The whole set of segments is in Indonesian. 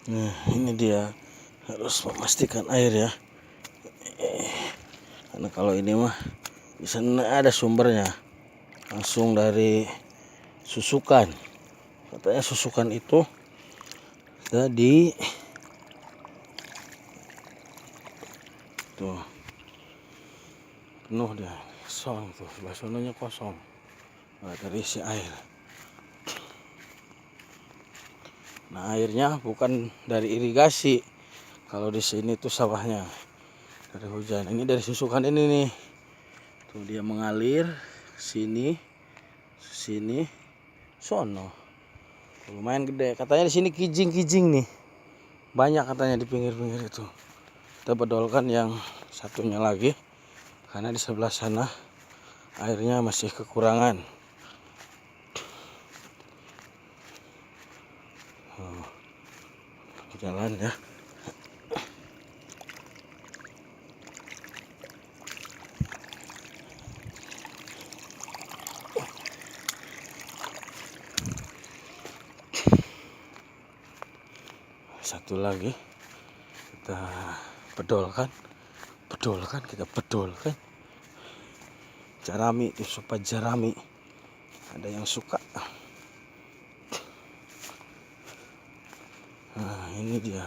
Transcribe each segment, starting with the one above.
Nah, ini dia, harus memastikan air ya. Karena kalau ini mah di sana ada sumbernya, langsung dari susukan. Katanya susukan itu tadi tuh penuh dia, kosong tuh, sebelah sononya kosong, nggak terisi air. Nah, airnya bukan dari irigasi. Kalau di sini tuh sawahnya dari hujan. Ini dari susukan ini nih. Tuh dia mengalir sini, sini, sono. Tuh, lumayan gede. Katanya di sini kijing-kijing nih. Banyak katanya di pinggir-pinggir itu. Kita bedolkan yang satunya lagi karena di sebelah sana airnya masih kekurangan. Jalan ya. Satu lagi kita bedolkan, kita bedolkan. Jarami itu supaya jarami. Ada yang suka. Nah, ini dia.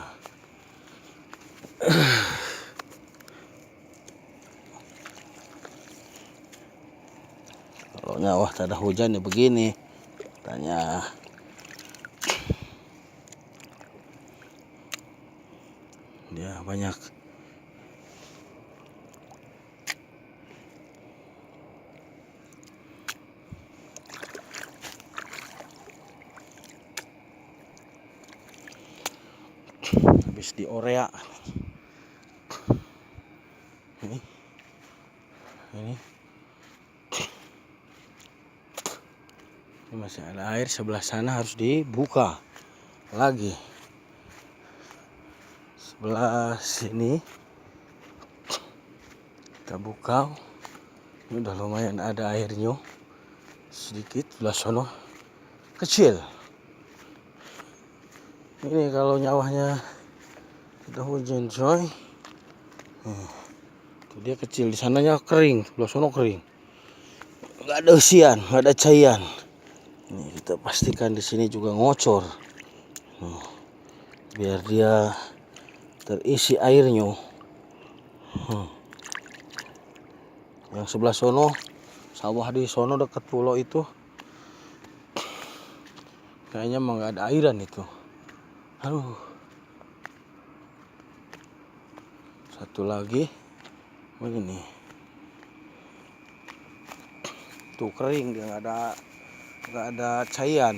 Kalau nyawah tak ada hujan ya begini. Tanya. Dia banyak. Habis di Orea. Ini masih ada air, sebelah sana harus dibuka lagi. Sebelah sini kita buka. Ini udah lumayan ada airnya sedikit. Sebelah sono kecil. Ini kalau nyawahnya udah hujan coy. Tuh dia kecil, di sananya kering, sebelah sono kering. Nggak ada usian, nggak ada cairan. Nih, kita pastikan di sini juga ngocor. Biar dia terisi airnya. Yang sebelah sono, sawah di sono dekat pulau itu, kayaknya emang nggak ada airan itu. Aduh. Satu lagi begini. Tuh kering, dia nggak ada cairan.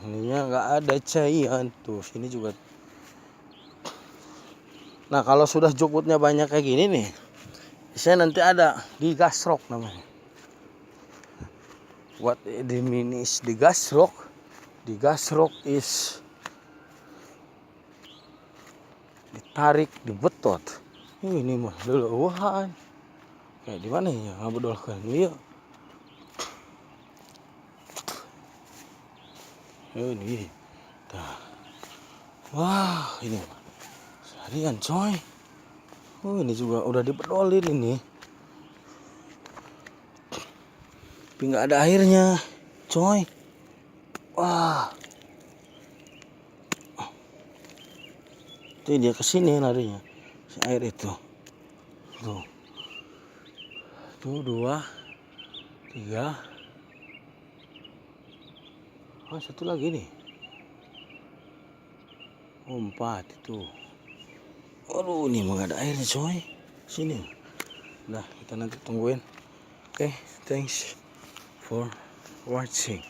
Ininya nggak ada cairan. Tuh sini juga. Nah, kalau sudah jukutnya banyak kayak gini nih, biasanya nanti ada digasrok namanya. What it mean is digasrok? Digasrok is ditarik, dibetot. Ini mah dulu wahan. Kayak di mana ya ngabedolkan iya. Ini. Dah. Wah, ini seharian coy. Ini juga udah dibedolin ini. Tapi nggak ada airnya, coy. Wah. Itu dia kesini larinya. Si air itu. Tuh. Tuh 2, 3. Oh, satu lagi nih. 4 itu. Aduh, ini mah gak ada airnya coy. Sini. Nah, kita nanti tungguin. Oke, thanks for watching.